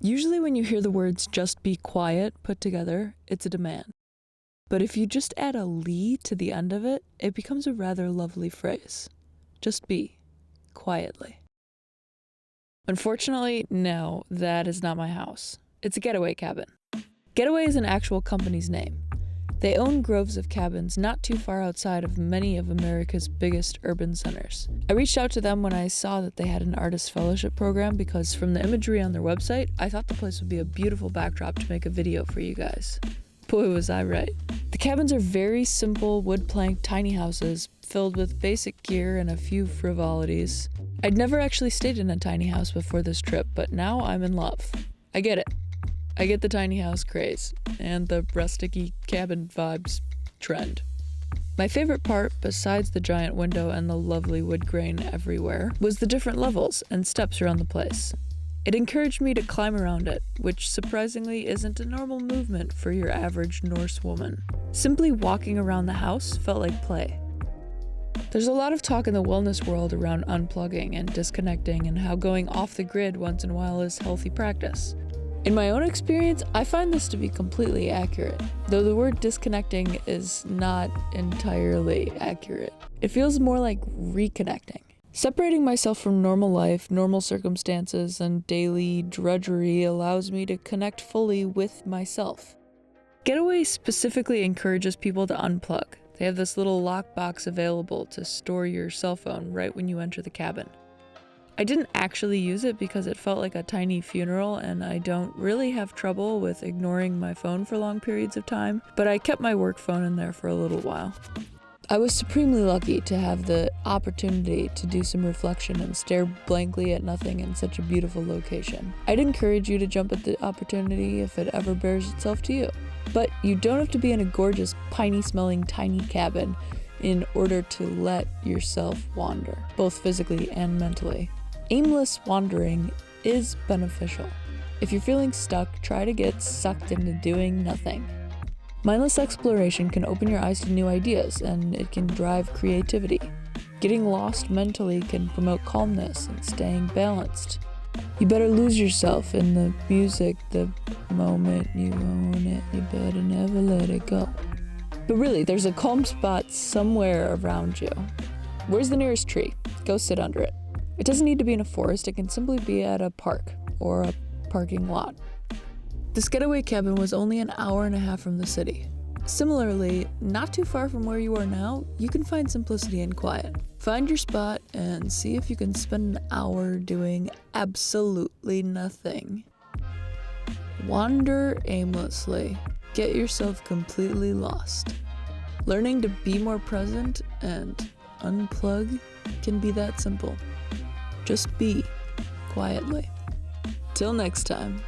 Usually when you hear the words "just be quiet" put together, it's a demand. But if you just add a "ly" to the end of it, it becomes a rather lovely phrase. Just be, quietly. Unfortunately, no, that is not my house. It's a getaway cabin. Getaway is an actual company's name. They own groves of cabins not too far outside of many of America's biggest urban centers. I reached out to them when I saw that they had an artist fellowship program because from the imagery on their website, I thought the place would be a beautiful backdrop to make a video for you guys. Boy, was I right. The cabins are very simple wood plank tiny houses filled with basic gear and a few frivolities. I'd never actually stayed in a tiny house before this trip, but now I'm in love. I get it. I get the tiny house craze, and the rustic-y cabin vibes trend. My favorite part, besides the giant window and the lovely wood grain everywhere, was the different levels and steps around the place. It encouraged me to climb around it, which surprisingly isn't a normal movement for your average Norse woman. Simply walking around the house felt like play. There's a lot of talk in the wellness world around unplugging and disconnecting and how going off the grid once in a while is healthy practice. In my own experience, I find this to be completely accurate, though the word disconnecting is not entirely accurate. It feels more like reconnecting. Separating myself from normal life, normal circumstances, and daily drudgery allows me to connect fully with myself. Getaway specifically encourages people to unplug. They have this little lockbox available to store your cell phone right when you enter the cabin. I didn't actually use it because it felt like a tiny funeral and I don't really have trouble with ignoring my phone for long periods of time, but I kept my work phone in there for a little while. I was supremely lucky to have the opportunity to do some reflection and stare blankly at nothing in such a beautiful location. I'd encourage you to jump at the opportunity if it ever bears itself to you. But you don't have to be in a gorgeous, piney-smelling tiny cabin in order to let yourself wander, both physically and mentally. Aimless wandering is beneficial. If you're feeling stuck, try to get sucked into doing nothing. Mindless exploration can open your eyes to new ideas, and it can drive creativity. Getting lost mentally can promote calmness and staying balanced. You better lose yourself in the music the moment you own it. You better never let it go. But really, there's a calm spot somewhere around you. Where's the nearest tree? Go sit under it. It doesn't need to be in a forest, it can simply be at a park or a parking lot. This getaway cabin was only an hour and a half from the city. Similarly, not too far from where you are now, you can find simplicity and quiet. Find your spot and see if you can spend an hour doing absolutely nothing. Wander aimlessly. Get yourself completely lost. Learning to be more present and unplug can be that simple. Just be quietly. Till next time.